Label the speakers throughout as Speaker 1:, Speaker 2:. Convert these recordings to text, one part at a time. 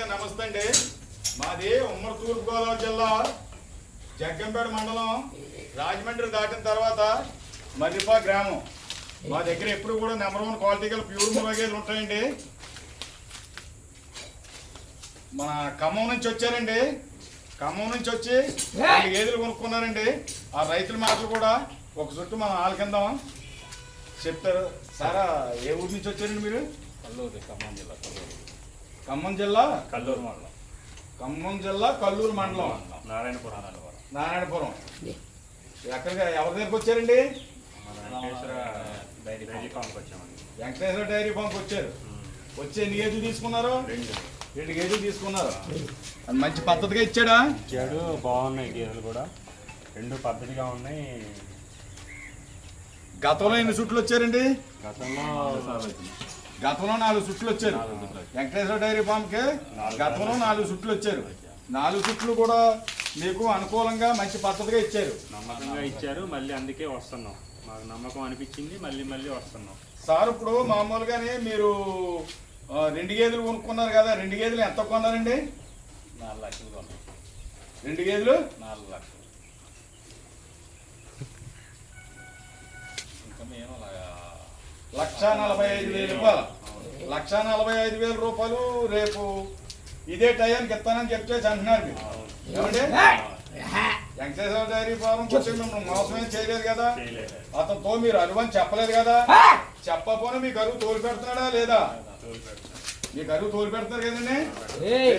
Speaker 1: అందరికీ నమస్తే అండి. మాది ఉమ్మడి తూర్పుగోదావరి జిల్లా జగ్గంపేట మండలం రాజమండ్రి దాటిన తర్వాత మర్రిపా గ్రామం. మా దగ్గర ఎప్పుడు కూడా నెంబర్ 1 క్వాలిటీ గల ప్యూర్ మునగేలు ఉంటాయండి. మన ఖమ్మం నుంచి వచ్చారండి. ఖమ్మం నుంచి వచ్చి 2 గేదెలు కొనుక్కున్నారండి. ఆ రైతుల మాటలు కూడా ఒక చుట్టూ మనం ఆలకిందాం చెప్తారు. సారా ఏ ఊరి నుంచి వచ్చారండి మీరు?
Speaker 2: ఖమ్మం జిల్లా
Speaker 1: ఖమ్మం జిల్లా
Speaker 2: కల్లూరు మండలం.
Speaker 1: ఖమ్మం జిల్లా కల్లూరు మండలం
Speaker 2: నారాయణపురం.
Speaker 1: ఎక్కడికి ఎవరి దగ్గరికి వచ్చారండి? వెంకటేశ్వర డైరీ ఫామ్కి వచ్చారు. వచ్చి ఎన్ని గేదెలు తీసుకున్నారు? 2 గేదెలు తీసుకున్నారు. అది మంచి పద్ధతిగా ఇచ్చాడా?
Speaker 2: ఇచ్చాడు. బాగున్నాయి గేదెలు కూడా, 2 పద్ధతిగా ఉన్నాయి.
Speaker 1: గతంలో ఎన్ని చుట్లు వచ్చారండి?
Speaker 2: గతంలో
Speaker 1: 4 చుట్లు వచ్చారు. వెంకటేశ్వర డైరీ ఫామ్కి గతంలో 4 చుట్లు వచ్చారు. 4 చుట్లు కూడా మీకు అనుకూలంగా మంచి పద్ధతిగా ఇచ్చారు.
Speaker 2: నమ్మకంగా ఇచ్చారు. మళ్ళీ అందుకే వస్తున్నాం. మాకు నమ్మకం అనిపించింది, మళ్ళీ వస్తున్నాం.
Speaker 1: సార్ ఇప్పుడు మామూలుగానే మీరు 2 గేదెలు కొనుక్కున్నారు కదా, 2 గేదెలు ఎంత కొన్నారండి?
Speaker 2: 4 లక్షలు కొన్నాం.
Speaker 1: 2 గేదెలు
Speaker 2: 4 లక్షలు. ఇంకా మేము
Speaker 1: 1,45,000 రూపాయలు. 1,45,000 రూపాయలు రేపు ఇదే టైంకి ఇస్తానని చెప్పేసి అంటున్నారు మీరు. ఏమండి? వెంకటేశ్వర డైరీ ఫారం వచ్చి మిమ్మల్ని మోసమేం చేయలేదు కదా, అతనితో మీరు అనుభవం చెప్పలేదు కదా. చెప్పకపోయినా మీ గరువు తోలు పెడుతున్నాడా లేదా? మీ గరువు తోలు పెడుతున్నారు కదండి.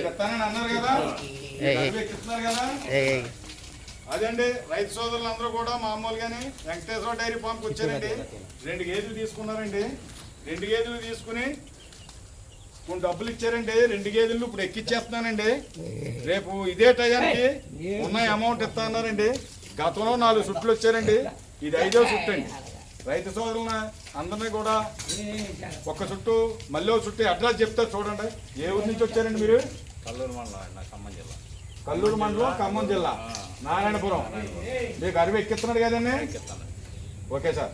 Speaker 1: ఇస్తానని అన్నారు కదా, ఎక్కిస్తున్నారు కదా. అదండి రైతు సోదరులు అందరూ కూడా మామూలుగానే వెంకటేశ్వర డైరీ ఫామ్కి వచ్చారండి. 2 గేదెలు తీసుకున్నారండి. 2 గేదెలు తీసుకుని కొన్ని డబ్బులు ఇచ్చారండి. 2 గేదెలు ఇప్పుడు ఎక్కిచ్చేస్తున్నానండి. రేపు ఇదే టయానికి ఉన్న అమౌంట్ ఇస్తా అన్నారండి. గతంలో 4 చుట్లు వచ్చారండి. ఇది 5వ చుట్టు అండి. రైతు సోదరులను అందరినీ కూడా ఒక్క చుట్టు మళ్ళీ ఒక చుట్టూ అడ్రస్ చెప్తారు చూడండి. ఏ ఊరి నుంచి వచ్చారండి మీరు?
Speaker 2: కల్లూరు మండలం, ఖమ్మం జిల్లా.
Speaker 1: కల్లూరు మండలం, ఖమ్మం జిల్లా, నారాయణపురం. మీకు అరువు ఎక్కిస్తున్నాడు కదండి. Okay sir.